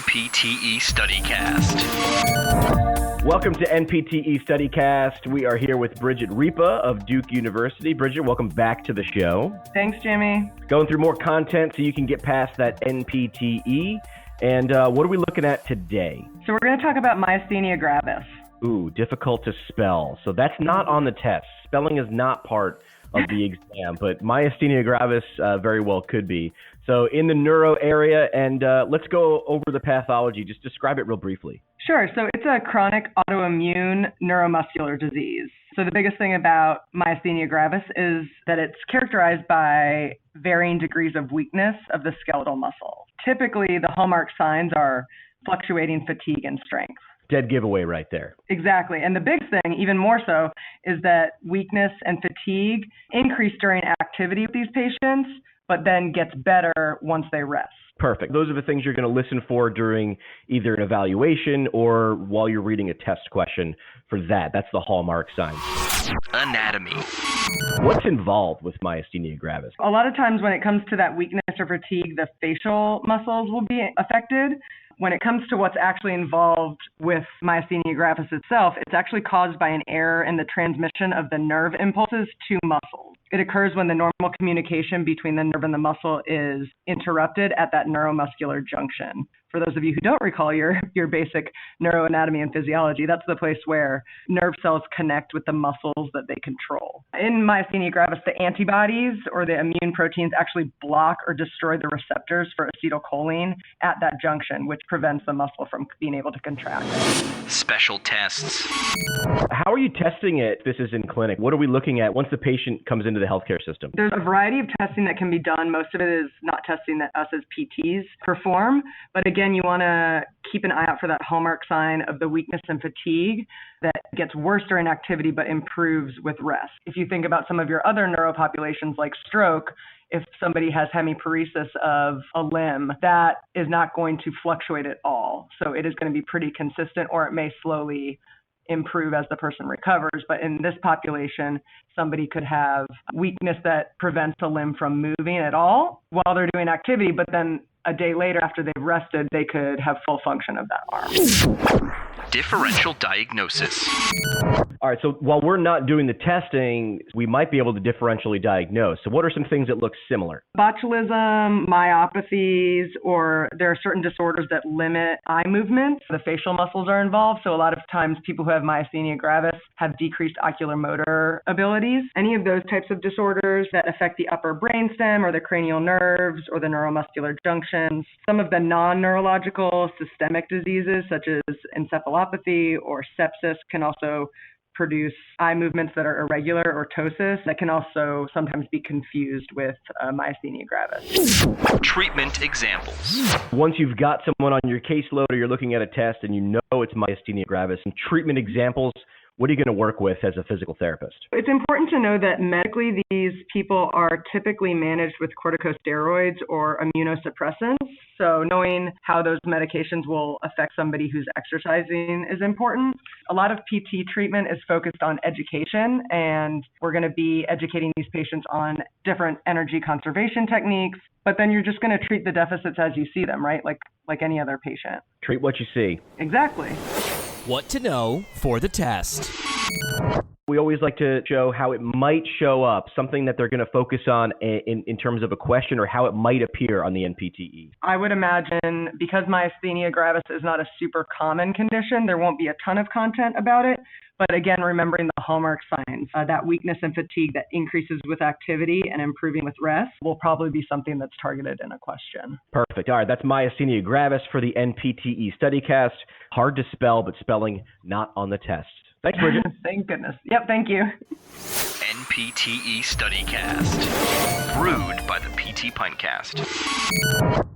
NPTE StudyCast. Welcome to NPTE StudyCast. We are here with Bridget Ripa of Duke University. Bridget, welcome back to the show. Thanks, Jimmy. Going through more content so you can get past that NPTE. And what are we looking at today? So we're going to talk about myasthenia gravis. Ooh, difficult to spell. So that's not on the test. Spelling is not part of the exam, but myasthenia gravis very well could be. So in the neuro area, and let's go over the pathology. Just describe it real briefly. Sure. So it's a chronic autoimmune neuromuscular disease. So the biggest thing about myasthenia gravis is that it's characterized by varying degrees of weakness of the skeletal muscle. Typically, the hallmark signs are fluctuating fatigue and strength. Dead giveaway right there. Exactly. And the big thing, even more so, is that weakness and fatigue increase during activity with these patients, but then gets better once they rest. Perfect. Those are the things you're going to listen for during either an evaluation or while you're reading a test question for that. That's the hallmark sign. Anatomy. What's involved with myasthenia gravis? A lot of times when it comes to that weakness or fatigue, the facial muscles will be affected. When it comes to what's actually involved with myasthenia gravis itself, it's actually caused by an error in the transmission of the nerve impulses to muscles. It occurs when the normal communication between the nerve and the muscle is interrupted at that neuromuscular junction. For those of you who don't recall your basic neuroanatomy and physiology, that's the place where nerve cells connect with the muscles that they control. In myasthenia gravis, the antibodies or the immune proteins actually block or destroy the receptors for acetylcholine at that junction, which prevents the muscle from being able to contract. Special tests. How are you testing it? This is in clinic. What are we looking at once the patient comes into the healthcare system? There's a variety of testing that can be done. Most of it is not testing that us as PTs perform. But again, you want to keep an eye out for that hallmark sign of the weakness and fatigue that gets worse during activity but improves with rest. If you think about some of your other neuropopulations like stroke, if somebody has hemiparesis of a limb, that is not going to fluctuate at all. So it is going to be pretty consistent, or it may slowly improve as the person recovers. But in this population, somebody could have weakness that prevents a limb from moving at all while they're doing activity, but then a day later after they've rested, they could have full function of that arm. Differential diagnosis. All right, so while we're not doing the testing, we might be able to differentially diagnose. So what are some things that look similar? Botulism, myopathies, or there are certain disorders that limit eye movements. The facial muscles are involved, so a lot of times people who have myasthenia gravis have decreased oculomotor abilities. Any of those types of disorders that affect the upper brainstem or the cranial nerves or the neuromuscular junctions. Some of the non-neurological systemic diseases such as encephalopathy or sepsis can also produce eye movements that are irregular, or ptosis, that can also sometimes be confused with myasthenia gravis. Treatment examples. Once you've got someone on your caseload or you're looking at a test and you know it's myasthenia gravis, and treatment examples, what are you going to work with as a physical therapist? It's important to know that medically these people are typically managed with corticosteroids or immunosuppressants. So knowing how those medications will affect somebody who's exercising is important. A lot of PT treatment is focused on education, and we're going to be educating these patients on different energy conservation techniques, but then you're just going to treat the deficits as you see them, right? Like any other patient. Treat what you see. Exactly. What to know for the test. We always like to show how it might show up, something that they're going to focus on in terms of a question, or how it might appear on the NPTE. I would imagine because myasthenia gravis is not a super common condition, there won't be a ton of content about it. But again, remembering the hallmark signs, that weakness and fatigue that increases with activity and improving with rest will probably be something that's targeted in a question. Perfect. All right, that's myasthenia gravis for the NPTE StudyCast. Hard to spell, but spelling not on the test. Thanks, Bridget. Thank goodness. Yep, thank you. NPTE StudyCast. Brewed by the PT Pintcast.